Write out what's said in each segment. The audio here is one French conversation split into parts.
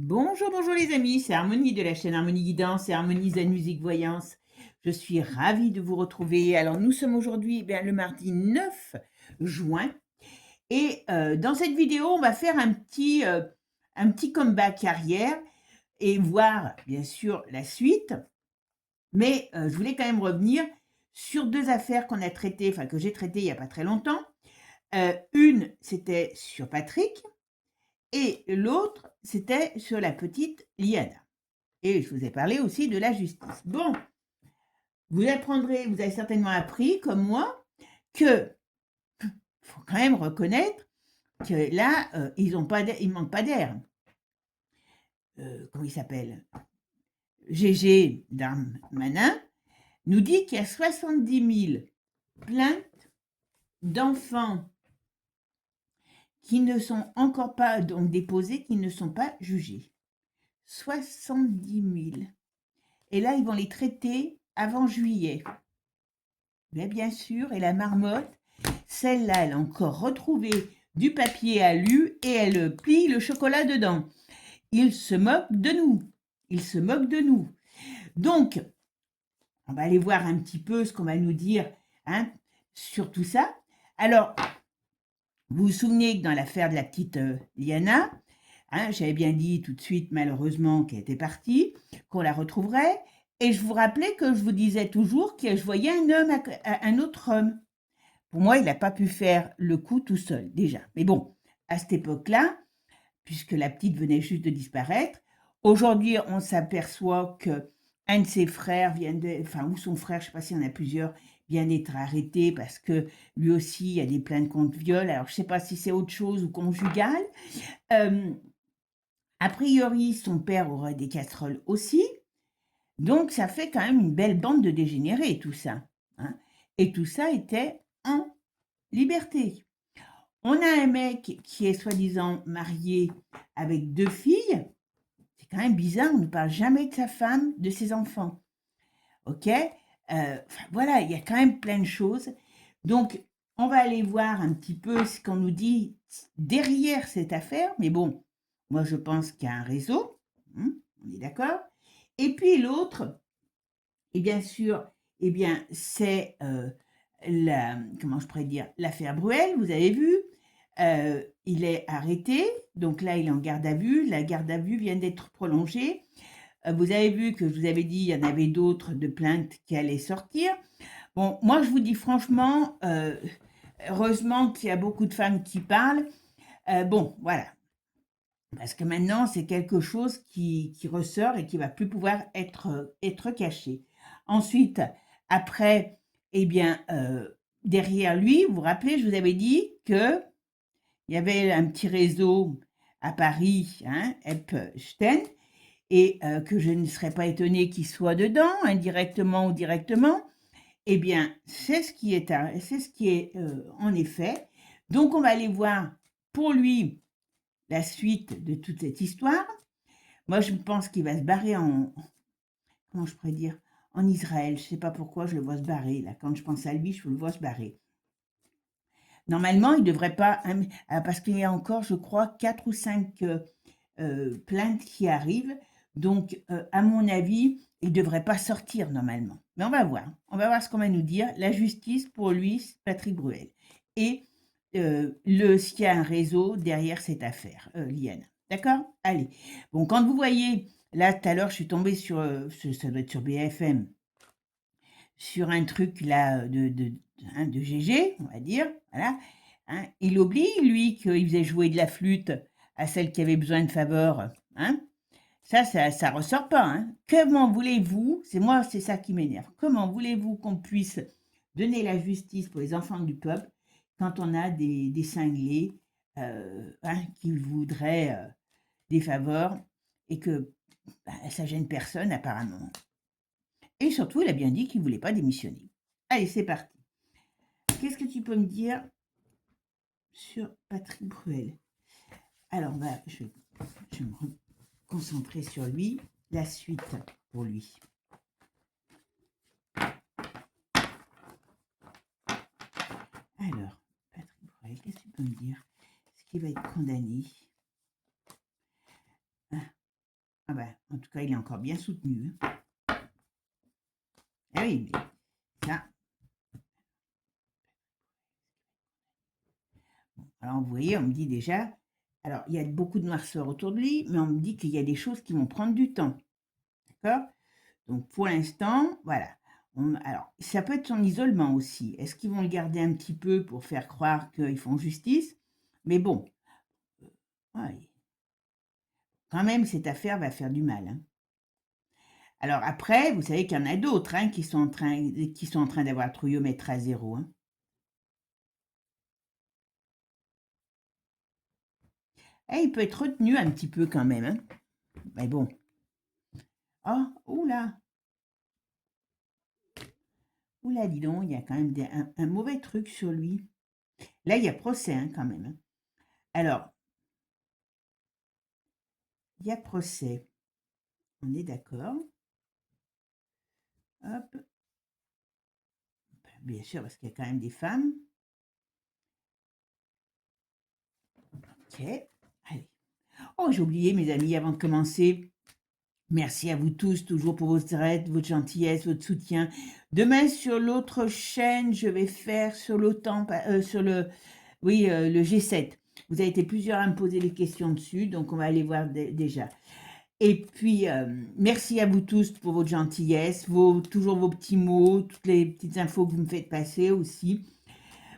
Bonjour, bonjour les amis, c'est Harmonie de la chaîne Harmonie Guidance et Harmonie Zen Musique Voyance. Je suis ravie de vous retrouver. Alors nous sommes aujourd'hui le mardi 9 juin et dans cette vidéo on va faire un petit comeback arrière et voir bien sûr la suite. Mais je voulais quand même revenir sur deux affaires qu'on a traitées, enfin que j'ai traitées il n'y a pas très longtemps. Une c'était sur Patrick et l'autre c'était sur la petite Liana. Et je vous ai parlé aussi de la justice. Bon, vous apprendrez, vous avez certainement appris, comme moi, que faut quand même reconnaître que là, il manque pas d'air. Comment il s'appelle? Gégé Darmanin nous dit qu'il y a 70 000 plaintes d'enfants qui ne sont encore pas donc déposées, qui ne sont pas jugées. 70 000. Et là, ils vont les traiter avant juillet. Mais bien sûr, et la marmotte, celle-là, elle a encore retrouvé du papier alu et elle plie le chocolat dedans. Il se moque de nous. Il se moque de nous. Donc, on va aller voir un petit peu ce qu'on va nous dire hein, sur tout ça. Alors, vous vous souvenez que dans l'affaire de la petite Liana, j'avais bien dit tout de suite, malheureusement, qu'elle était partie, qu'on la retrouverait. Et je vous rappelais que je vous disais toujours que je voyais un autre homme. Pour moi, il n'a pas pu faire le coup tout seul, déjà. Mais bon, à cette époque-là, puisque la petite venait juste de disparaître, aujourd'hui, on s'aperçoit que un de ses frères ou son frère, je ne sais pas s'il y en a plusieurs, vient d'être arrêté parce que lui aussi, il y a des plaintes contre viol. Alors, je ne sais pas si c'est autre chose ou conjugal. Euh, a priori, son père aurait des casseroles aussi. Donc, ça fait quand même une belle bande de dégénérés, tout ça. Hein. Et tout ça était en liberté. On a un mec qui est soi-disant marié avec 2 filles. C'est quand même bizarre, on ne parle jamais de sa femme, de ses enfants. OK voilà, il y a quand même plein de choses. Donc, on va aller voir un petit peu ce qu'on nous dit derrière cette affaire. Mais bon, moi, je pense qu'il y a un réseau. On est d'accord. Et puis l'autre, et bien sûr, c'est comment je pourrais dire, l'affaire Bruel, vous avez vu, il est arrêté, donc là il est en garde à vue, la garde à vue vient d'être prolongée. Vous avez vu que je vous avais dit, il y en avait d'autres de plaintes qui allaient sortir. Bon, moi je vous dis franchement, heureusement qu'il y a beaucoup de femmes qui parlent. Bon, voilà, parce que maintenant c'est quelque chose qui ressort et qui va plus pouvoir être caché. Ensuite, après, eh bien, derrière lui, vous vous rappelez, je vous avais dit que il y avait un petit réseau à Paris, Epstein, et que je ne serais pas étonnée qu'il soit dedans, indirectement ou directement. Eh bien, c'est ce qui est, en effet. Donc, on va aller voir pour lui la suite de toute cette histoire. Moi, je pense qu'il va se barrer comment je pourrais dire, en Israël. Je ne sais pas pourquoi je le vois se barrer. Là, quand je pense à lui, je le vois se barrer. Normalement, il ne devrait pas, parce qu'il y a encore, je crois, 4 ou 5 plaintes qui arrivent. Donc, à mon avis, il ne devrait pas sortir normalement. Mais on va voir. On va voir ce qu'on va nous dire. La justice pour lui, Patrick Bruel. Et s'il y a un réseau derrière cette affaire, Liane. D'accord. Allez. Bon, quand vous voyez, là, tout à l'heure, je suis tombée sur, ça doit être sur BFM, sur un truc là de GG, on va dire, voilà. Il oublie, lui, qu'il faisait jouer de la flûte à celle qui avait besoin de faveur. Ça ressort pas. Comment voulez-vous, c'est ça qui m'énerve, comment voulez-vous qu'on puisse donner la justice pour les enfants du peuple quand on a des cinglés qui voudraient des faveurs et que ça gêne personne apparemment. Et surtout, il a bien dit qu'il ne voulait pas démissionner. Allez, c'est parti. Qu'est-ce que tu peux me dire sur Patrick Bruel? Alors, je vais me concentrer sur lui. La suite pour lui. Alors, Patrick Bruel, qu'est-ce que tu peux me dire? Est-ce qu'il va être condamné? Ah ben, en tout cas, il est encore bien soutenu, hein. Ah oui, mais ça. Alors, vous voyez, on me dit déjà, alors, il y a beaucoup de noirceur autour de lui, mais on me dit qu'il y a des choses qui vont prendre du temps. D'accord? Donc, pour l'instant, voilà. Alors, ça peut être son isolement aussi. Est-ce qu'ils vont le garder un petit peu pour faire croire qu'ils font justice? Mais bon, ouais, quand même, cette affaire va faire du mal, hein. Alors après, vous savez qu'il y en a d'autres, hein, qui sont en train d'avoir le trouillomètre à zéro, hein. Eh, il peut être retenu un petit peu quand même, hein. Mais bon. Oh, oula, oula, dis donc, il y a quand même un mauvais truc sur lui. Là, il y a procès, hein, quand même, hein. Alors, il y a procès. On est d'accord. Hop. Bien sûr, parce qu'il y a quand même des femmes. Ok. Allez. Oh, j'ai oublié, mes amis, avant de commencer. Merci à vous tous, toujours pour votre aide, votre gentillesse, votre soutien. Demain, sur l'autre chaîne, je vais faire sur l'OTAN, sur le G7. Vous avez été plusieurs à me poser des questions dessus, donc on va aller voir déjà. Et puis, merci à vous tous pour votre gentillesse, toujours vos petits mots, toutes les petites infos que vous me faites passer aussi.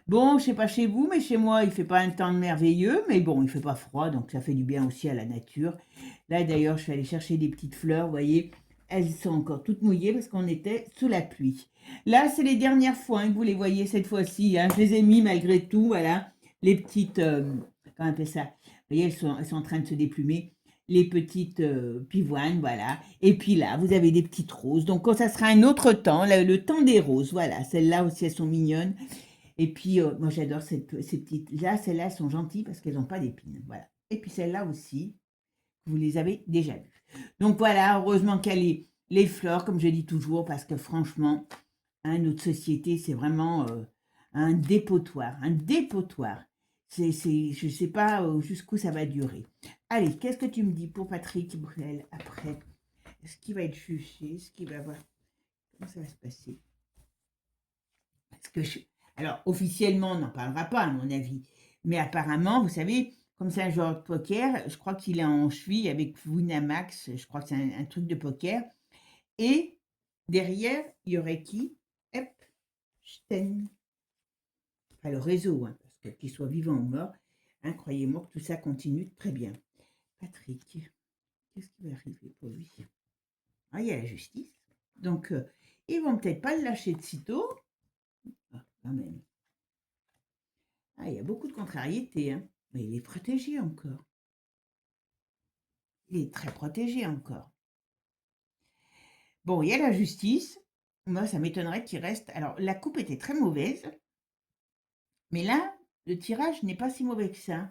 Bon, je sais pas chez vous, mais chez moi, il fait pas un temps merveilleux, mais bon, il fait pas froid, donc ça fait du bien aussi à la nature. Là, d'ailleurs, je suis allée chercher des petites fleurs, vous voyez, elles sont encore toutes mouillées parce qu'on était sous la pluie. Là, c'est les dernières fois, hein, que vous les voyez cette fois-ci, hein. Je les ai mis malgré tout, voilà, les petites, comment on appelle ça? Vous voyez, elles sont en train de se déplumer. Les petites pivoines, voilà. Et puis là, vous avez des petites roses. Donc, quand ça sera un autre temps, le temps des roses, voilà. Celles-là aussi, elles sont mignonnes. Et puis, moi, j'adore ces petites. Là, celles-là, elles sont gentilles parce qu'elles n'ont pas d'épines. Voilà. Et puis, celles-là aussi, vous les avez déjà vues. Donc, voilà, heureusement qu'il y a les fleurs, comme je dis toujours, parce que franchement, hein, notre société, c'est vraiment un dépotoir. Un dépotoir. Je ne sais pas jusqu'où ça va durer. Allez, qu'est-ce que tu me dis pour Patrick Bruel après? Est-ce qu'il va être jugé? Est-ce qu'il va avoir... Comment ça va se passer? Parce que alors, officiellement, on n'en parlera pas, à mon avis. Mais apparemment, vous savez, comme c'est un joueur de poker, je crois qu'il est en cheville avec Winamax, je crois que c'est un truc de poker. Et derrière, il y aurait qui? Epstein. Enfin, le réseau, hein, parce que qu'il soit vivant ou mort, hein, croyez-moi que tout ça continue très bien. Patrick, qu'est-ce qui va arriver pour lui? Ah, il y a la justice. Donc, ils vont peut-être pas le lâcher de sitôt. Ah, quand même. Ah, il y a beaucoup de contrariétés, hein. Mais il est protégé encore. Il est très protégé encore. Bon, il y a la justice. Moi, ça m'étonnerait qu'il reste. Alors, la coupe était très mauvaise, mais là, le tirage n'est pas si mauvais que ça.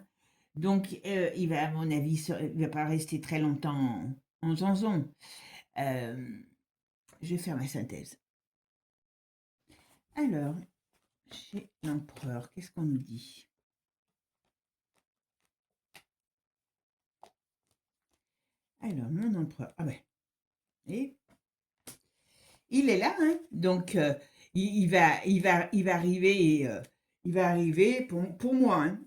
Donc, il va, à mon avis, il va pas rester très longtemps en zanzon. Euh, je vais faire ma synthèse. Alors, chez l'empereur, qu'est-ce qu'on nous dit? Alors, mon empereur. Ah ben, et il est là, hein. Donc, il va arriver, il va arriver pour moi, hein.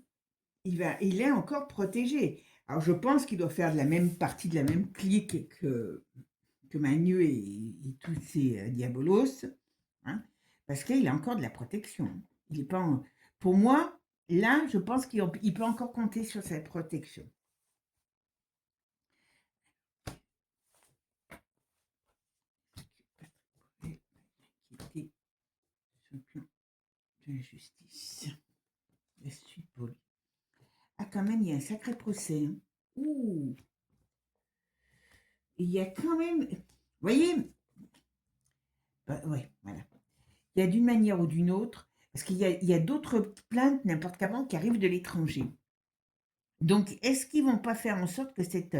Il est encore protégé. Alors, je pense qu'il doit faire de la même partie de la même clique que Manu et tous ces diabolos, hein, parce qu'il a encore de la protection. Il est pas pour moi, là, je pense qu'il peut encore compter sur cette protection. Quitter ce plan de la justice. La suite pour lui. Ah, quand même, il y a un sacré procès, hein. Ouh, il y a quand même. Vous voyez, bah, ouais, voilà. Il y a d'une manière ou d'une autre, parce qu'il y a d'autres plaintes n'importe comment qui arrivent de l'étranger. Donc, est-ce qu'ils vont pas faire en sorte que cette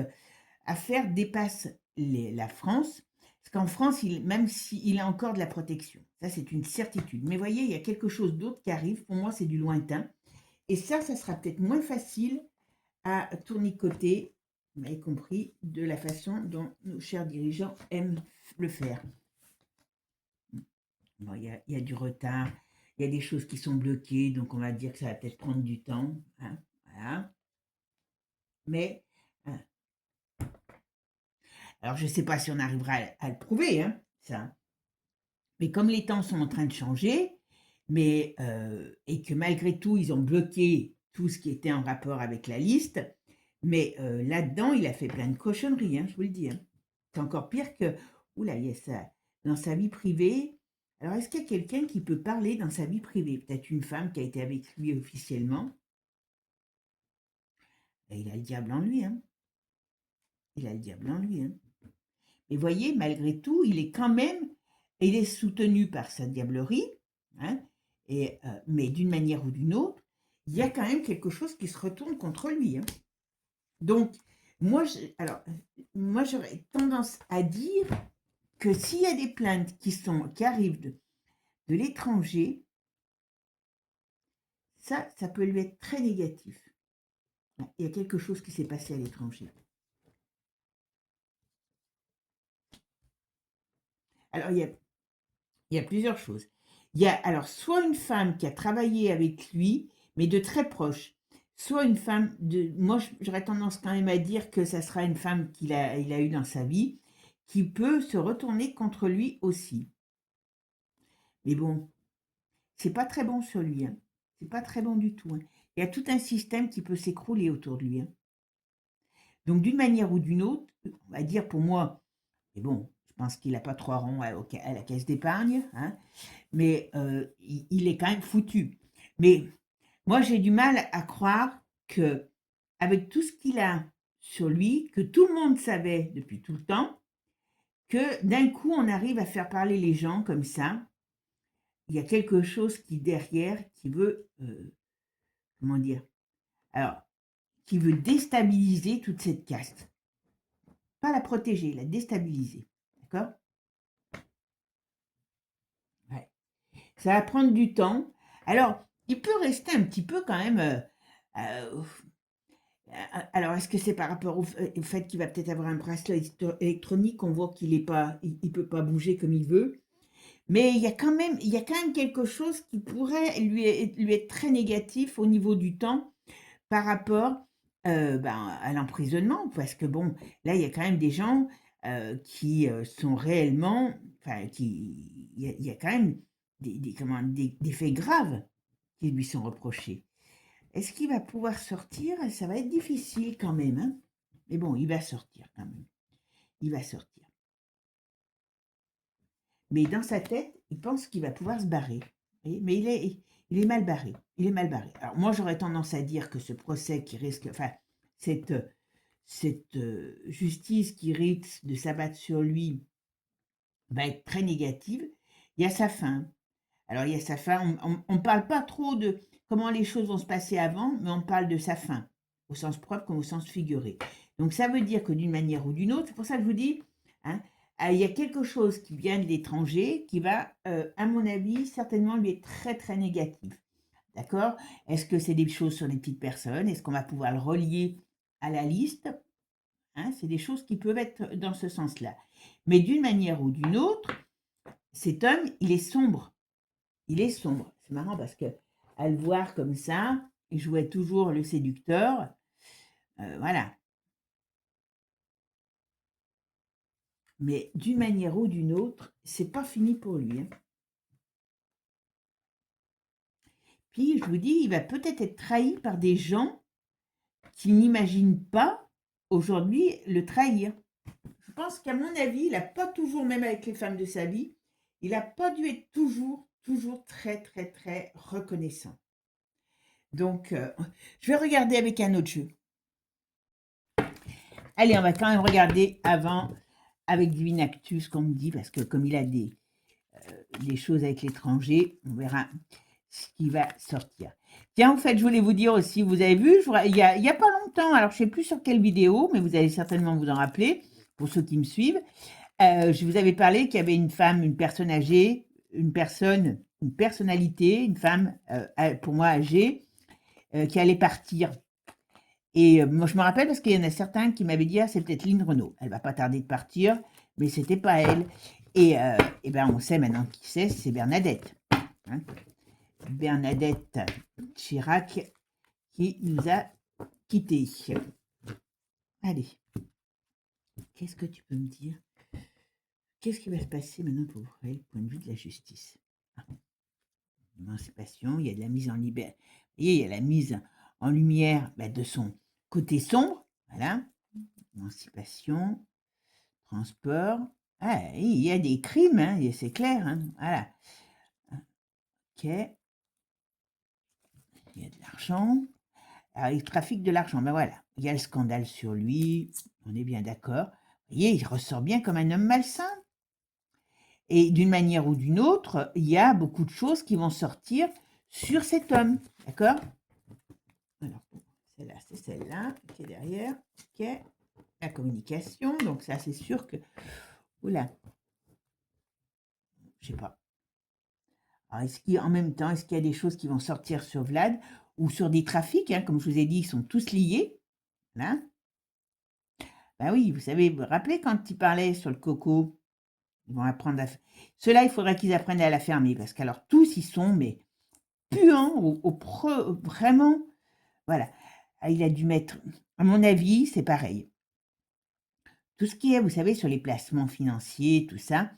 affaire dépasse la France? Parce qu'en France, même s'il a encore de la protection, ça c'est une certitude. Mais voyez, il y a quelque chose d'autre qui arrive. Pour moi, c'est du lointain. Et ça sera peut-être moins facile à tournicoter vous m'avez compris, de la façon dont nos chers dirigeants aiment le faire. Bon, il y a du retard, il y a des choses qui sont bloquées, donc on va dire que ça va peut-être prendre du temps. Hein, voilà. Mais, alors je ne sais pas si on arrivera à le prouver, hein, ça. Mais comme les temps sont en train de changer, et que malgré tout, ils ont bloqué tout ce qui était en rapport avec la liste, mais là-dedans, il a fait plein de cochonneries, hein, je vous le dis. Hein. C'est encore pire que, oula, il y a ça, dans sa vie privée. Alors, est-ce qu'il y a quelqu'un qui peut parler dans sa vie privée? Peut-être une femme qui a été avec lui officiellement. Et il a le diable en lui, hein. Il a le diable en lui, hein. Et voyez, malgré tout, il est soutenu par sa diablerie, hein, mais d'une manière ou d'une autre, il y a quand même quelque chose qui se retourne contre lui. Hein. Donc, moi, j'aurais tendance à dire que s'il y a des plaintes qui arrivent de l'étranger, ça peut lui être très négatif. Il y a quelque chose qui s'est passé à l'étranger. Alors, il y a plusieurs choses. Il y a alors soit une femme qui a travaillé avec lui, mais de très proche, soit une femme de... Moi, j'aurais tendance quand même à dire que ça sera une femme il a eue dans sa vie, qui peut se retourner contre lui aussi. Mais bon, c'est pas très bon sur lui. Hein. C'est pas très bon du tout. Hein. Il y a tout un système qui peut s'écrouler autour de lui. Hein. Donc, d'une manière ou d'une autre, on va dire pour moi, mais bon, je pense qu'il n'a pas 3 ronds à la caisse d'épargne, hein, mais il est quand même foutu. Mais moi, j'ai du mal à croire que, avec tout ce qu'il a sur lui, que tout le monde savait depuis tout le temps, que d'un coup, on arrive à faire parler les gens comme ça. Il y a quelque chose qui, derrière, qui veut, comment dire, alors, qui veut déstabiliser toute cette caste. Pas la protéger, la déstabiliser. D'accord? Ouais. Ça va prendre du temps. Alors, il peut rester un petit peu quand même. Alors, est-ce que c'est par rapport au fait qu'il va peut-être avoir un bracelet électronique, on voit qu'il il peut pas bouger comme il veut, mais il y a quand même quelque chose qui pourrait lui être très négatif au niveau du temps par rapport à l'emprisonnement, parce que bon, là, il y a quand même des gens qui sont réellement, enfin, il y a quand même des faits graves qui lui sont reprochés. Est-ce qu'il va pouvoir sortir? Ça va être difficile quand même, hein. Mais bon, il va sortir quand même. Il va sortir. Mais dans sa tête, il pense qu'il va pouvoir se barrer. Mais il est mal barré. Il est mal barré. Alors moi, j'aurais tendance à dire que ce procès qui risque, enfin, cette justice qui risque de s'abattre sur lui va être très négative. Il y a sa fin. Alors il y a sa fin. On ne parle pas trop de comment les choses vont se passer avant, mais on parle de sa fin, au sens propre comme au sens figuré. Donc ça veut dire que d'une manière ou d'une autre, c'est pour ça que je vous dis, hein, il y a quelque chose qui vient de l'étranger qui va, à mon avis, certainement lui être très très négatif. D'accord? Est-ce que c'est des choses sur des petites personnes? Est-ce qu'on va pouvoir le relier à la liste? Hein, c'est des choses qui peuvent être dans ce sens-là. Mais d'une manière ou d'une autre, cet homme, il est sombre. Il est sombre. C'est marrant parce que à le voir comme ça, il jouait toujours le séducteur. Voilà. Mais d'une manière ou d'une autre, c'est pas fini pour lui. Hein. Puis, je vous dis, il va peut-être être trahi par des gens qui n'imaginent pas aujourd'hui le trahir. Je pense qu'à mon avis, il n'a pas toujours, même avec les femmes de sa vie, il n'a pas dû être toujours très, très, très reconnaissant. Donc, je vais regarder avec un autre jeu. Allez, on va quand même regarder avant avec Divinactus, comme me dit, parce que comme il a des choses avec l'étranger, on verra ce qui va sortir. Tiens, en fait, je voulais vous dire aussi, vous avez vu, il y a pas longtemps, alors je ne sais plus sur quelle vidéo, mais vous allez certainement vous en rappeler, pour ceux qui me suivent, je vous avais parlé qu'il y avait une femme, une personne âgée, une personnalité, une femme, pour moi âgée, qui allait partir. Et moi, je me rappelle parce qu'il y en a certains qui m'avaient dit: «Ah, c'est peut-être Lynn Renault. Elle va pas tarder de partir», mais c'était pas elle. Et ben, on sait maintenant qui c'est Bernadette, hein. Bernadette Chirac qui nous a quittés. Allez, qu'est-ce que tu peux me dire? Qu'est-ce qui va se passer maintenant pour elle, point de vue de la justice? Ah, émancipation, il y a de la mise en liberté. Vous voyez, il y a la mise en lumière de son côté sombre, voilà. Émancipation, transport. Ah, il y a des crimes, hein, c'est clair, hein, voilà. Ok, il y a de l'argent. Alors, il trafique de l'argent, ben voilà. Il y a le scandale sur lui, on est bien d'accord. Vous voyez, il ressort bien comme un homme malsain. Et d'une manière ou d'une autre, il y a beaucoup de choses qui vont sortir sur cet homme, d'accord? Alors, celle-là, c'est celle-là qui est derrière. Ok, la communication, donc ça, c'est sûr que... Oula, je sais pas. Alors, en même temps, est-ce qu'il y a des choses qui vont sortir sur Vlad ou sur des trafics, hein, comme je vous ai dit, ils sont tous liés, là. Ben oui, vous savez, vous vous rappelez quand il parlait sur le coco, ils vont apprendre à... Ceux-là, il faudrait qu'ils apprennent à la fermer, parce qu'alors tous, ils sont, mais puants, vraiment, voilà. Ah, il a dû mettre, à mon avis, c'est pareil. Tout ce qui est, vous savez, sur les placements financiers, tout ça,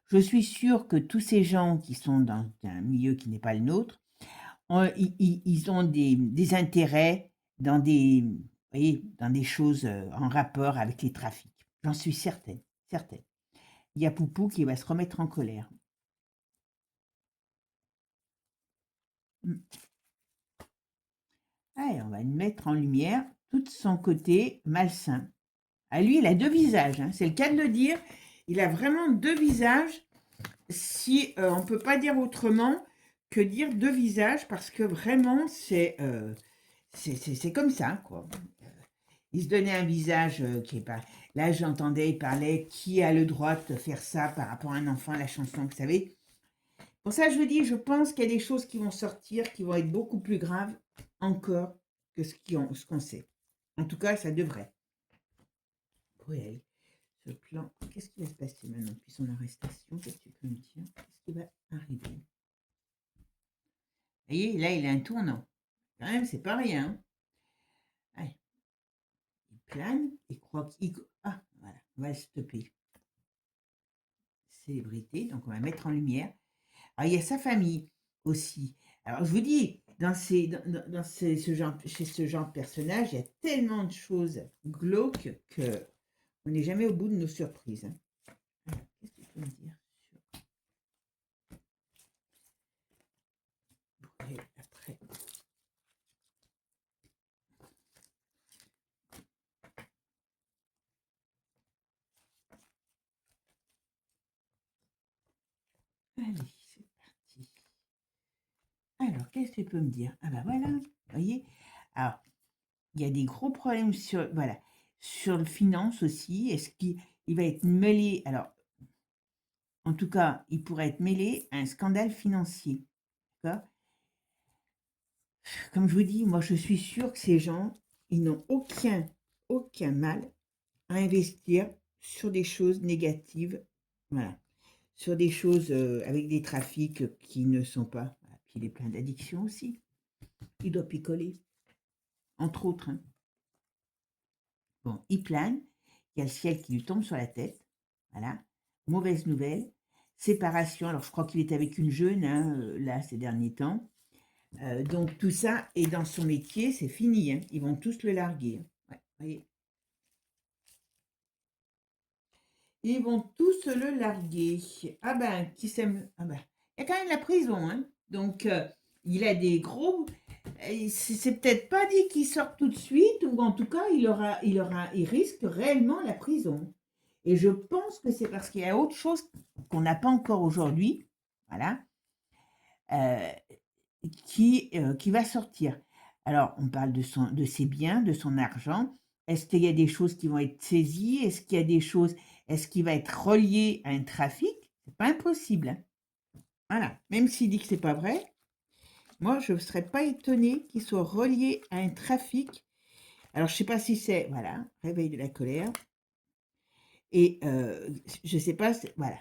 je suis sûre que tous ces gens qui sont dans un milieu qui n'est pas le nôtre, ils ont des intérêts dans vous voyez, dans des choses en rapport avec les trafics. J'en suis certaine, certaine. Il y a Poupou qui va se remettre en colère. Allez, on va mettre en lumière tout son côté malsain. À lui, il a deux visages, hein, c'est le cas de le dire. Il a vraiment deux visages, si on ne peut pas dire autrement que dire deux visages, parce que vraiment, c'est comme ça, quoi. Il se donnait un visage qui est pas... Là, j'entendais, il parlait, qui a le droit de faire ça par rapport à un enfant, la chanson, vous savez. Pour ça, je vous dis, je pense qu'il y a des choses qui vont sortir, qui vont être beaucoup plus graves encore que ce qu'on sait. En tout cas, ça devrait. Oui, ce plan, qu'est-ce qui va se passer maintenant depuis son arrestation? Qu'est-ce que tu peux me dire? Qu'est-ce qui va arriver? Vous voyez, là, il a un tournant. Quand même, c'est pas rien. Allez, il plane, il croit qu'il... Ah, voilà, on va le stopper. Célébrité, donc on va mettre en lumière. Alors, il y a sa famille aussi. Alors, je vous dis, chez ce genre de personnage, il y a tellement de choses glauques que on n'est jamais au bout de nos surprises, hein. Alors, qu'est-ce que tu peux me dire après? Allez, c'est parti. Alors, qu'est-ce que tu peux me dire? Ah ben voilà, vous voyez? Alors, il y a des gros problèmes sur le finance aussi. Est-ce qu'il va être mêlé? Alors, en tout cas, il pourrait être mêlé à un scandale financier. D'accord? Comme je vous dis, moi, je suis sûre que ces gens, ils n'ont aucun mal à investir sur des choses négatives. Voilà. Sur des choses avec des trafics qui ne sont pas. Puis il est plein d'addictions aussi. Il doit picoler, entre autres, hein. Bon, il plane, il y a le ciel qui lui tombe sur la tête, voilà. Mauvaise nouvelle, séparation, alors je crois qu'il est avec une jeune, hein, là, ces derniers temps. Donc tout ça, et dans son métier, c'est fini, hein. Ils vont tous le larguer, hein. Ouais, voyez. Ils vont tous le larguer. Ah ben, qui s'aime... Ah ben, il y a quand même la prison, hein. Donc, il a des gros... C'est peut-être pas dit qu'il sort tout de suite, ou en tout cas, il risque réellement la prison. Et je pense que c'est parce qu'il y a autre chose qu'on n'a pas encore aujourd'hui, voilà, euh, qui va sortir. Alors, on parle de ses biens, de son argent. Est-ce qu'il y a des choses qui vont être saisies? Est-ce qu'il y a des choses, est-ce qu'il va être relié à un trafic? C'est pas impossible, hein. Voilà, même s'il dit que c'est pas vrai, moi je ne serais pas étonnée qu'il soit relié à un trafic Alors, je sais pas si c'est, voilà, réveil de la colère. Et je sais pas, voilà,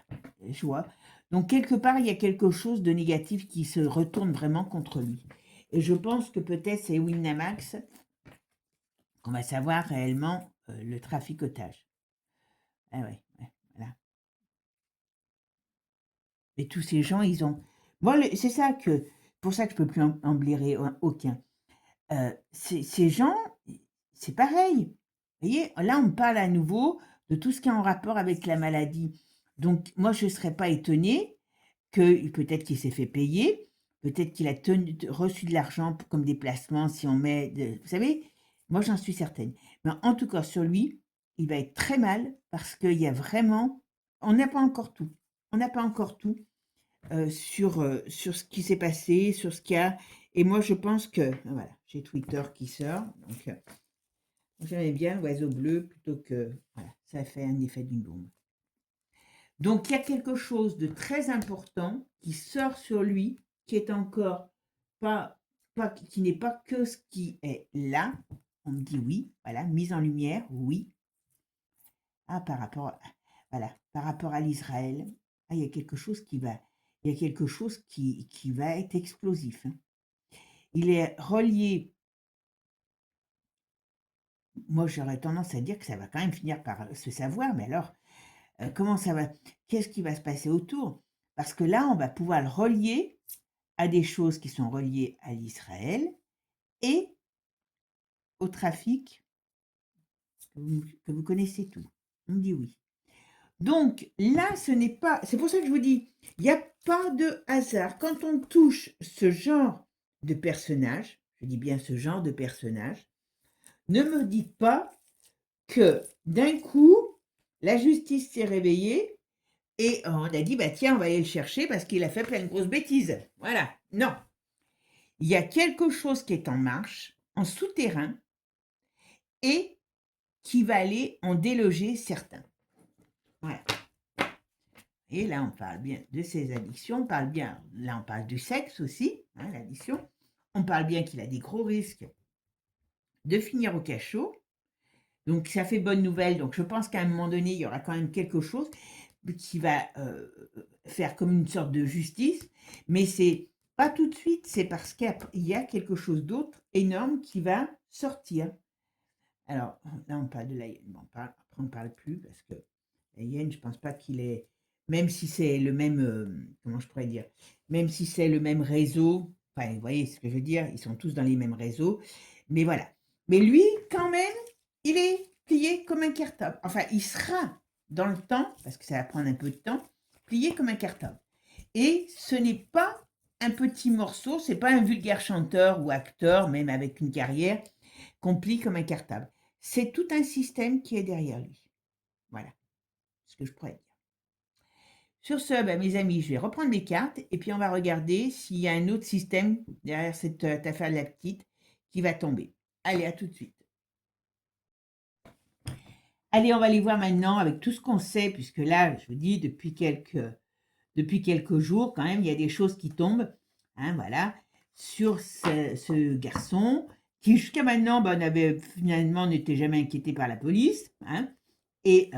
je vois. Donc, quelque part, il y a quelque chose de négatif qui se retourne vraiment contre lui. Et je pense que peut-être c'est Winamax qu'on va savoir réellement le traficotage. Ah ouais, ouais, voilà. Et tous ces gens, ils ont. Moi, c'est ça que. Pour ça que je peux plus en blairer aucun. Ces gens, c'est pareil. Vous voyez, là, on parle à nouveau de tout ce qui est en rapport avec la maladie. Donc, moi, je ne serais pas étonnée que peut-être qu'il s'est fait payer, peut-être qu'il a reçu de l'argent comme déplacement si on met, vous savez, moi j'en suis certaine. Mais en tout cas sur lui, il va être très mal parce qu'il y a vraiment, on n'a pas encore tout, on n'a pas encore tout sur ce qui s'est passé, sur ce qu'il y a. Et moi je pense que, voilà, j'ai Twitter qui sort, donc j'aimais bien l'oiseau bleu plutôt que, voilà, ça fait un effet d'une bombe. Donc il y a quelque chose de très important qui sort sur lui, qui est encore qui n'est pas que ce qui est là. On me dit oui, voilà, mise en lumière, oui. Ah, voilà, par rapport à l'Israël, ah, il y a quelque chose il y a quelque chose qui va être explosif, hein. Il est relié, moi j'aurais tendance à dire que ça va quand même finir par se savoir, mais alors comment ça va, qu'est-ce qui va se passer autour? Parce que là, on va pouvoir le relier à des choses qui sont reliées à l'Israël et au trafic que vous connaissez tout. On me dit oui. Donc là, ce n'est pas. C'est pour ça que je vous dis, il n'y a pas de hasard. Quand on touche ce genre de personnage, je dis bien ce genre de personnage, ne me dites pas que d'un coup, la justice s'est réveillée et on a dit, bah tiens, on va aller le chercher parce qu'il a fait plein de grosses bêtises. Voilà. Non. Il y a quelque chose qui est en marche, en souterrain, et qui va aller en déloger certains. Voilà. Et là, on parle bien de ses addictions, on parle bien, là, on parle du sexe aussi, hein, l'addiction. On parle bien qu'il a des gros risques de finir au cachot. Donc, ça fait bonne nouvelle. Donc, je pense qu'à un moment donné, il y aura quand même quelque chose qui va faire comme une sorte de justice. Mais c'est pas tout de suite, c'est parce qu'il y a quelque chose d'autre énorme qui va sortir. Alors, là, on parle de la hyène. Bon, après, on ne parle plus parce que la hyène, je ne pense pas qu'il est. Même si c'est le même. Comment je pourrais dire? Même si c'est le même réseau. Enfin, vous voyez ce que je veux dire? Ils sont tous dans les mêmes réseaux. Mais voilà. Mais lui, quand même, il est plié comme un cartable. Enfin, il sera dans le temps, parce que ça va prendre un peu de temps, plié comme un cartable. Et ce n'est pas un petit morceau, c'est pas un vulgaire chanteur ou acteur, même avec une carrière, qu'on plie comme un cartable. C'est tout un système qui est derrière lui. Voilà ce que je pourrais dire. Sur ce, ben, mes amis, je vais reprendre mes cartes et puis on va regarder s'il y a un autre système derrière cette affaire de la petite qui va tomber. Allez, à tout de suite. Allez, on va aller voir maintenant avec tout ce qu'on sait, puisque là, je vous dis, depuis quelques jours, quand même, il y a des choses qui tombent, hein, voilà, sur ce garçon qui, jusqu'à maintenant, ben, finalement, n'était jamais inquiété par la police, hein, et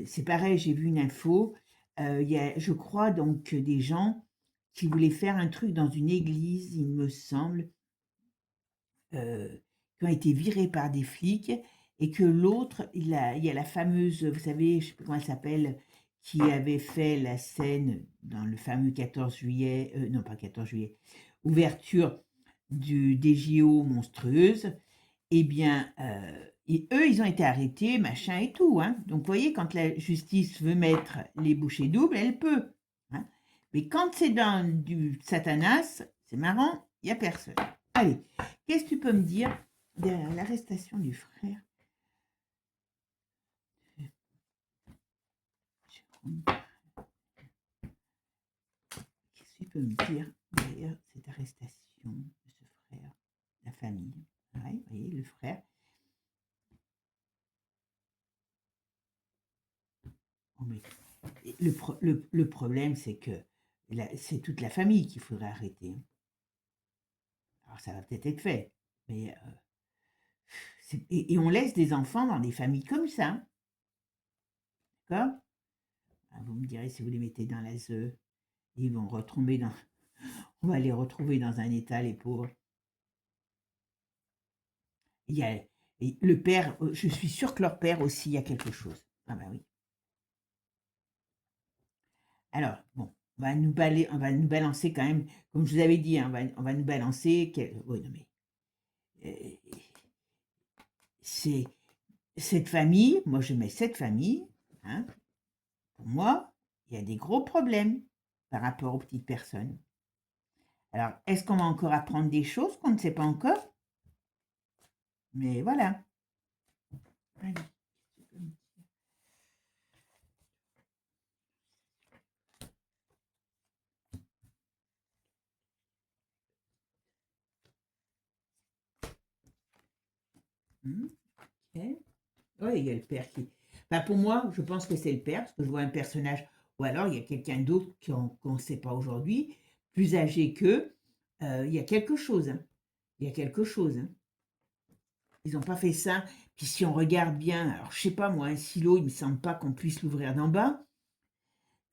c'est pareil, j'ai vu une info, il y a, je crois, donc des gens qui voulaient faire un truc dans une église, il me semble, qui ont été virés par des flics et que l'autre, il y a la fameuse, vous savez, je ne sais plus comment elle s'appelle, qui avait fait la scène dans le fameux 14 juillet, non pas 14 juillet, ouverture des JO monstrueuses, eh bien, et eux, ils ont été arrêtés, machin et tout, hein. Donc, vous voyez, quand la justice veut mettre les bouchées doubles, elle peut, hein. Mais quand c'est dans du satanas, c'est marrant, il n'y a personne. Allez, qu'est-ce que tu peux me dire derrière l'arrestation du frère? Qu'est-ce que tu peux me dire derrière cette arrestation de ce frère, la famille? Ouais, vous voyez, le frère. Oh, mais le problème, c'est que c'est toute la famille qu'il faudrait arrêter, hein. Alors, ça va peut-être être fait, mais Et on laisse des enfants dans des familles comme ça. D'accord? Ah, vous me direz si vous les mettez dans l'ASE, ils vont retomber dans. On va les retrouver dans un état, les pauvres. Il y a, le père, je suis sûre que leur père aussi, il y a quelque chose. Ah bah oui. Alors, bon, on va nous balancer quand même, comme je vous avais dit, hein, on va nous balancer. Oui, non mais. euh, c'est cette famille, moi je mets cette famille, hein, pour moi, il y a des gros problèmes par rapport aux petites personnes. Alors, est-ce qu'on va encore apprendre des choses qu'on ne sait pas encore? Mais voilà. Allez. Ok. Ouais, il y a le père qui. Enfin, pour moi, je pense que c'est le père, parce que je vois un personnage, ou alors il y a quelqu'un d'autre qu'on ne sait pas aujourd'hui, plus âgé qu'eux. Il y a quelque chose, hein. Il y a quelque chose, hein. Ils n'ont pas fait ça. Puis si on regarde bien, alors je sais pas moi, un silo, il me semble pas qu'on puisse l'ouvrir d'en bas.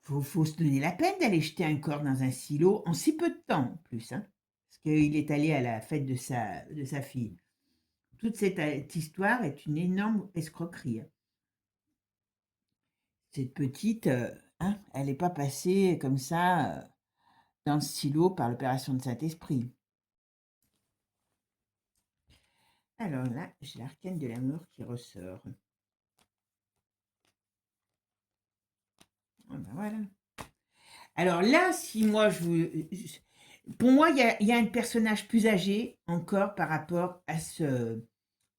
Faut se donner la peine d'aller jeter un corps dans un silo en si peu de temps en plus, hein, parce qu'il est allé à la fête de sa fille. Toute cette histoire est une énorme escroquerie, hein. Cette petite, hein, elle n'est pas passée comme ça dans le silo par l'opération de Saint-Esprit. Alors là, j'ai l'arcane de l'amour qui ressort. Ah ben voilà. Alors là, si moi je vous. Pour moi, il y a un personnage plus âgé encore par rapport à,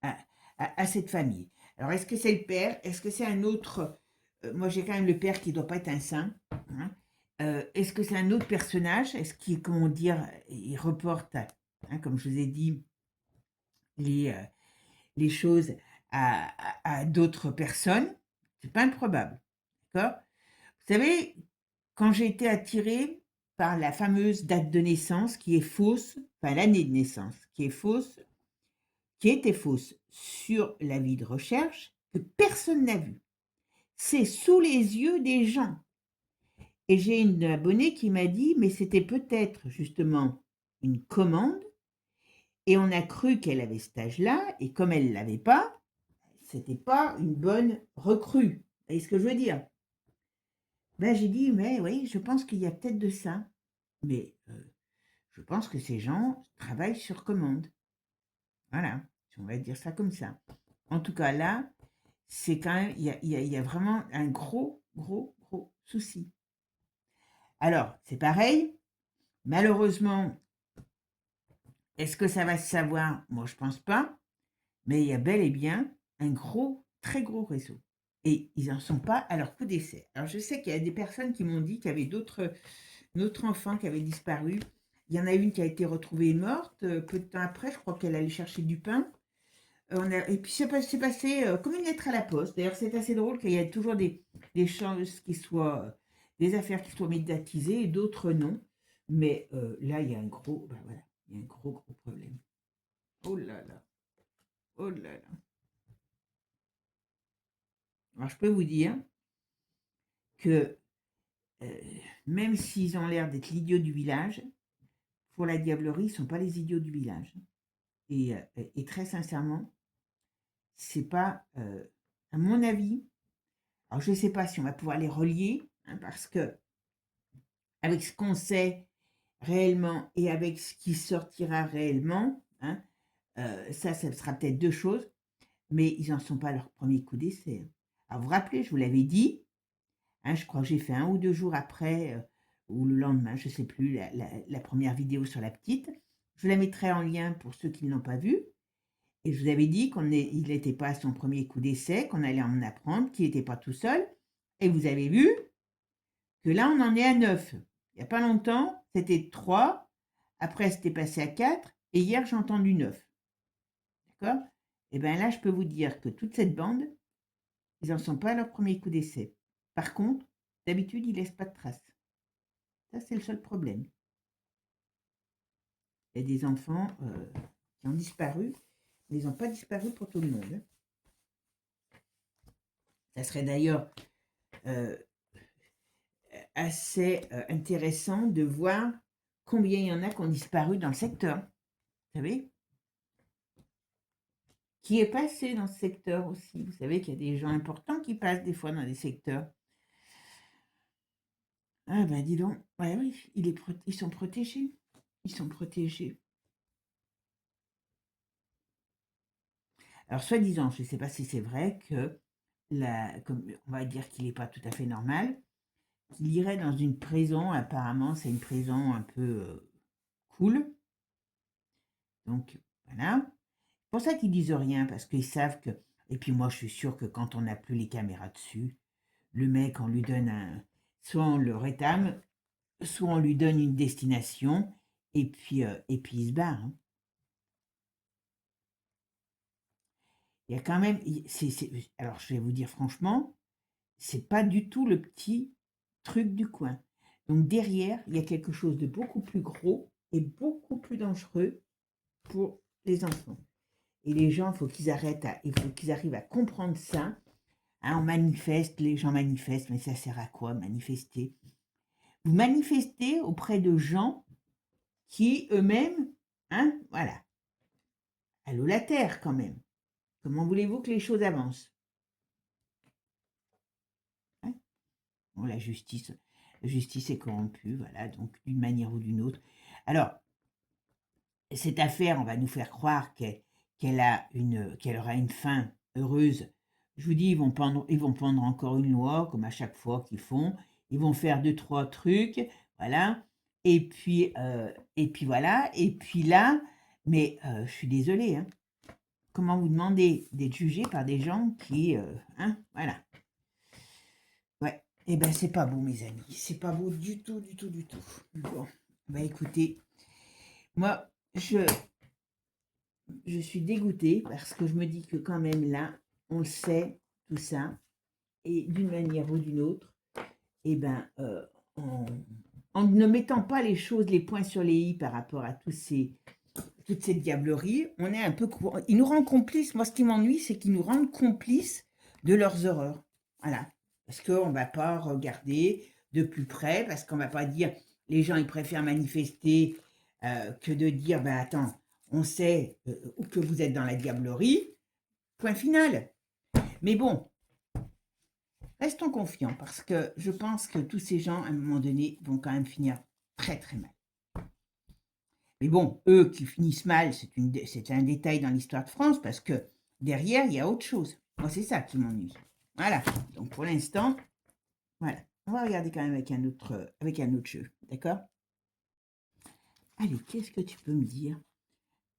à, à cette famille. Alors, est-ce que c'est le père? Est-ce que c'est un autre? Moi, j'ai quand même le père qui ne doit pas être un saint, hein. Est-ce que c'est un autre personnage? Est-ce qu'il, comment dire, il reporte, hein, comme je vous ai dit, les, euh, les choses à d'autres personnes? C'est pas improbable. D'accord? Vous savez, quand j'ai été attirée par la fameuse date de naissance qui est fausse, enfin l'année de naissance qui est fausse, qui était fausse sur l'avis de recherche que personne n'a vu. C'est sous les yeux des gens. Et j'ai une abonnée qui m'a dit, mais c'était peut-être justement une commande, et on a cru qu'elle avait cet âge-là, et comme elle ne l'avait pas, c'était pas une bonne recrue. Vous voyez ce que je veux dire? Ben, j'ai dit, mais oui, je pense qu'il y a peut-être de ça. Mais je pense que ces gens travaillent sur commande. Voilà, on va dire ça comme ça. En tout cas, là, c'est quand même, il y a vraiment un gros souci. Alors, c'est pareil, malheureusement, est-ce que ça va se savoir? Moi, je pense pas, mais il y a bel et bien un très gros réseau. Et ils n'en sont pas à leur coup d'essai. Alors, je sais qu'il y a des personnes qui m'ont dit qu'il y avait d'autres enfants qui avaient disparu. Il y en a une qui a été retrouvée morte. Peu de temps après, je crois qu'elle allait chercher du pain. Et puis c'est passé comme une lettre à la poste. D'ailleurs, c'est assez drôle qu'il y ait toujours des choses qui soient, des affaires qui soient médiatisées et d'autres non. Mais là, il y a un gros, ben voilà, il y a un gros problème. Oh là là, oh là là. Alors, je peux vous dire que euh, même s'ils ont l'air d'être l'idiot du village, pour la diablerie, ils ne sont pas les idiots du village. Et très sincèrement, c'est pas, à mon avis, alors je ne sais pas si on va pouvoir les relier, hein, parce que avec ce qu'on sait réellement et avec ce qui sortira réellement, hein, ça sera peut-être deux choses, mais ils n'en sont pas à leur premier coup d'essai, hein. Alors vous vous rappelez, je vous l'avais dit, hein, je crois que j'ai fait 1 ou 2 jours après, ou le lendemain, je ne sais plus, la première vidéo sur la petite. Je la mettrai en lien pour ceux qui ne l'ont pas vue. Et je vous avais dit qu'il n'était pas à son premier coup d'essai, qu'on allait en apprendre, qu'il n'était pas tout seul. Et vous avez vu que là, on en est à 9. Il n'y a pas longtemps, c'était 3. Après, c'était passé à 4. Et hier, j'ai entendu 9. D'accord? Et bien là, je peux vous dire que toute cette bande, ils n'en sont pas à leur premier coup d'essai. Par contre, d'habitude, ils ne laissent pas de traces. Ça, c'est le seul problème. Il y a des enfants qui ont disparu. Ils n'ont pas disparu pour tout le monde, hein. Ça serait d'ailleurs assez intéressant de voir combien il y en a qui ont disparu dans le secteur. Vous savez? Qui est passé dans ce secteur aussi. Vous savez qu'il y a des gens importants qui passent des fois dans des secteurs. Ah ben dis donc, ouais, oui, ils sont protégés. Ils sont protégés. Alors, soi-disant, je ne sais pas si c'est vrai que, comme on va dire qu'il n'est pas tout à fait normal, qu'il irait dans une prison, apparemment c'est une prison un peu cool. Donc, voilà. C'est pour ça qu'ils disent rien, parce qu'ils savent que... Et puis moi, je suis sûre que quand on n'a plus les caméras dessus, le mec, on lui donne un... Soit on le rétame, soit on lui donne une destination, et puis il se barre, hein. Il y a quand même... Alors, je vais vous dire franchement, c'est pas du tout le petit truc du coin. Donc derrière, il y a quelque chose de beaucoup plus gros et beaucoup plus dangereux pour les enfants. Et les gens, il faut qu'ils arrivent à comprendre ça. Hein, on manifeste, les gens manifestent, mais ça sert à quoi manifester? Vous manifestez auprès de gens qui eux-mêmes, hein, voilà, allô la terre quand même. Comment voulez-vous que les choses avancent? Hein? Bon, la justice est corrompue, voilà, donc d'une manière ou d'une autre. Alors, cette affaire, on va nous faire croire qu'elle aura une fin heureuse. Je vous dis, ils vont prendre encore une loi, comme à chaque fois qu'ils font. Ils vont faire 2, 3 trucs, voilà. Et puis voilà. Et puis là, mais je suis désolée, hein. Comment vous demandez d'être jugé par des gens qui, hein, voilà. Ouais. Eh ben, c'est pas beau, mes amis. C'est pas beau du tout, du tout, du tout. Bon, bah écoutez, moi, je suis dégoûtée parce que je me dis que quand même là, on le sait, tout ça, et d'une manière ou d'une autre, eh ben, en ne mettant pas les points sur les i par rapport à toute cette diablerie, on est un peu... Ils nous rendent complices. Moi, ce qui m'ennuie, c'est qu'ils nous rendent complices de leurs horreurs. Voilà. Parce qu'on ne va pas regarder de plus près, parce qu'on ne va pas dire les gens, ils préfèrent manifester que de dire, ben attends, on sait que vous êtes dans la diablerie, point final. Mais bon, restons confiants, parce que je pense que tous ces gens, à un moment donné, vont quand même finir très très mal. Mais bon, eux qui finissent mal, c'est un détail dans l'histoire de France, parce que derrière, il y a autre chose. Moi, c'est ça qui m'ennuie. Voilà, donc pour l'instant, voilà. On va regarder quand même avec un autre jeu, d'accord? Allez, qu'est-ce que tu peux me dire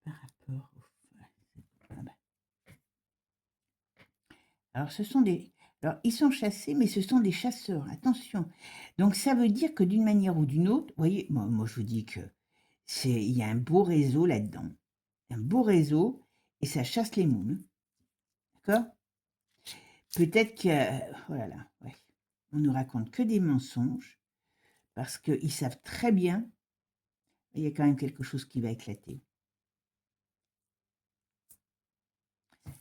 par rapport au... Ah ben. Alors, Alors, ils sont chassés, mais ce sont des chasseurs, attention. Donc, ça veut dire que d'une manière ou d'une autre, vous voyez, moi je vous dis que il y a un beau réseau là-dedans. Un beau réseau, et ça chasse les moules. D'accord? Peut-être que... Oh là là, ouais. On ne raconte que des mensonges, parce qu'ils savent très bien, il y a quand même quelque chose qui va éclater.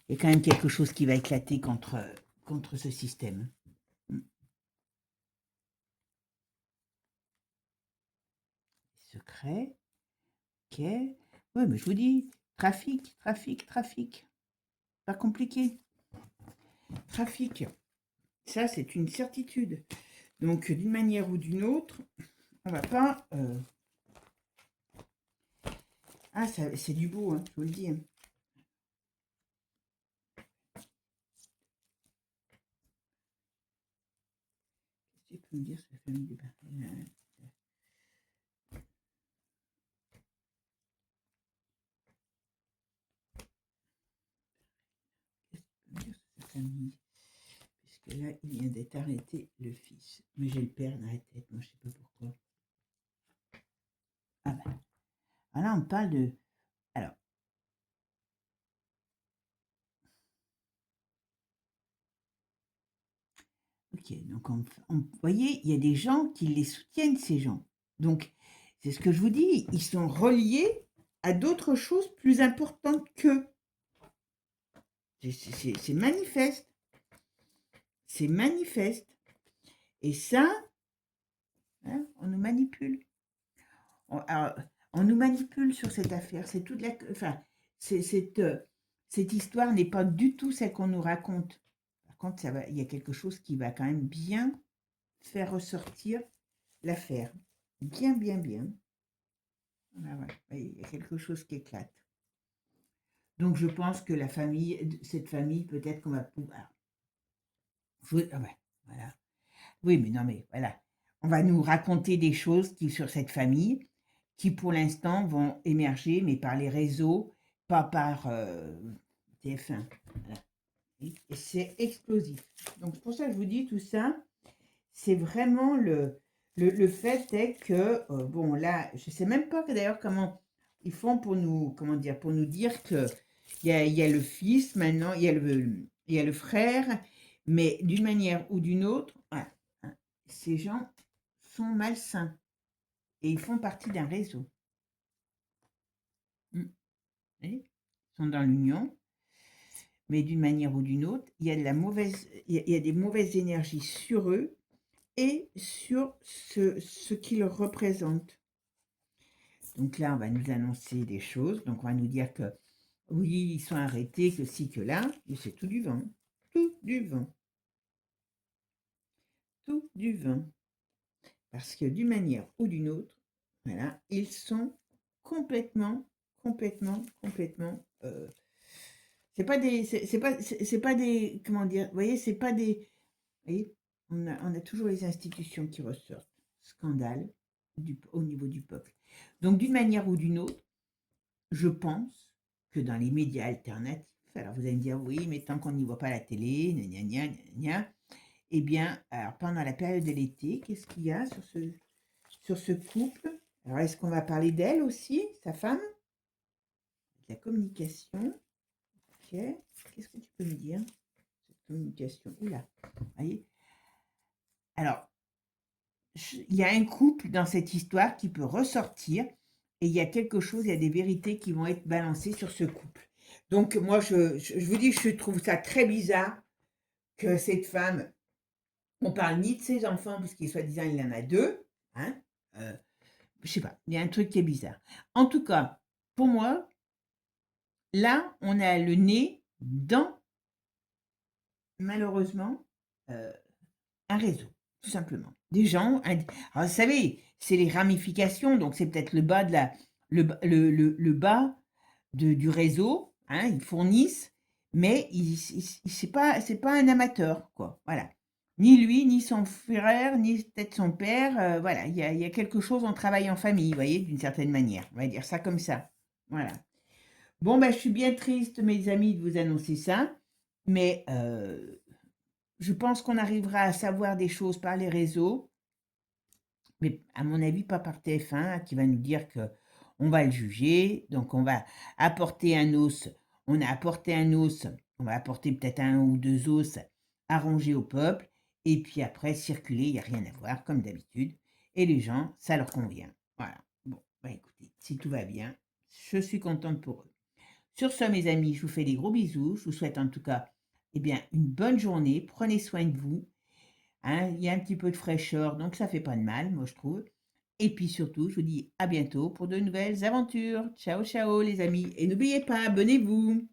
Il y a quand même quelque chose qui va éclater contre ce système. Secret. Ok. Oui, mais je vous dis, trafic. Pas compliqué. Trafic. Ça, c'est une certitude. Donc, d'une manière ou d'une autre, on va pas... Ah, c'est du beau, hein, je vous le dis. Tu peux me dire ce que ça me dit. Puisque là, il vient d'être arrêté le fils. Mais j'ai le père dans la tête, moi je sais pas pourquoi. Ah ben, là on parle de... Alors, ok, donc vous voyez, il y a des gens qui les soutiennent, ces gens. Donc, c'est ce que je vous dis, ils sont reliés à d'autres choses plus importantes qu'eux. C'est manifeste. C'est manifeste. Et ça, hein, on nous manipule. Alors, on nous manipule sur cette affaire. C'est toute la, enfin, cette histoire n'est pas du tout celle qu'on nous raconte. Par contre, il y a quelque chose qui va quand même bien faire ressortir l'affaire. Bien, bien, bien. Ah ouais, il y a quelque chose qui éclate. Donc, je pense que cette famille, peut-être qu'on va pouvoir. Ah ouais, voilà. Oui, mais non, mais voilà. On va nous raconter des choses sur cette famille qui, pour l'instant, vont émerger, mais par les réseaux, pas par TF1. Voilà. Et c'est explosif. Donc, pour ça, je vous dis tout ça, c'est vraiment le fait est que, bon, là, je ne sais même pas d'ailleurs comment ils font pour nous, comment dire, pour nous dire que il y a le fils maintenant, il y a le frère, mais d'une manière ou d'une autre, voilà, hein, ces gens sont malsains et ils font partie d'un réseau. Vous voyez, ils sont dans l'union, mais d'une manière ou d'une autre, il y a il y a des mauvaises énergies sur eux et sur ce qu'ils représentent. Donc là, on va nous annoncer des choses. Donc on va nous dire que oui, ils sont arrêtés, que ci, que là, mais c'est tout du vent. Tout du vent. Tout du vent. Parce que d'une manière ou d'une autre, voilà, ils sont complètement, complètement. C'est pas des, c'est pas des, comment dire, vous voyez, c'est pas des, vous voyez, on a toujours les institutions qui ressortent. Scandale au niveau du peuple. Donc d'une manière ou d'une autre, je pense que dans les médias alternatifs, alors vous allez me dire oui, mais tant qu'on n'y voit pas la télé, gna gna gna gna gna, eh bien, alors pendant la période de l'été, qu'est-ce qu'il y a sur ce couple? Alors est-ce qu'on va parler d'elle aussi, sa femme? De la communication. Ok. Qu'est-ce que tu peux me dire? Cette communication. Oula. Voyez. Alors, il y a un couple dans cette histoire qui peut ressortir et il y a quelque chose, il y a des vérités qui vont être balancées sur ce couple. Donc moi, je vous dis, je trouve ça très bizarre que cette femme, on parle ni de ses enfants, puisqu'il soi-disant il en a deux, hein, je sais pas, il y a un truc qui est bizarre. En tout cas, pour moi, là, on a le nez dans, malheureusement, un réseau, tout simplement. Des gens, alors vous savez, c'est les ramifications, donc c'est peut-être le bas de le bas du réseau, hein, ils fournissent, mais c'est pas un amateur, quoi. Voilà. Ni lui, ni son frère, ni peut-être son père, voilà, il y a quelque chose, on travaille en famille, vous voyez, d'une certaine manière. On va dire ça comme ça. Voilà. Bon, ben, je suis bien triste, mes amis, de vous annoncer ça, mais je pense qu'on arrivera à savoir des choses par les réseaux, mais à mon avis, pas par TF1, qui va nous dire que on va le juger, donc on va apporter un os, on a apporté un os, on va apporter peut-être un ou deux os à ronger au peuple, et puis après circuler, il n'y a rien à voir, comme d'habitude, et les gens, ça leur convient. Voilà. Bon, bah écoutez, si tout va bien, je suis contente pour eux. Sur ce, mes amis, je vous fais des gros bisous, je vous souhaite en tout cas, eh bien, une bonne journée, prenez soin de vous, hein, il y a un petit peu de fraîcheur, donc ça fait pas de mal, moi je trouve. Et puis surtout, je vous dis à bientôt pour de nouvelles aventures. Ciao, ciao les amis. Et n'oubliez pas, abonnez-vous.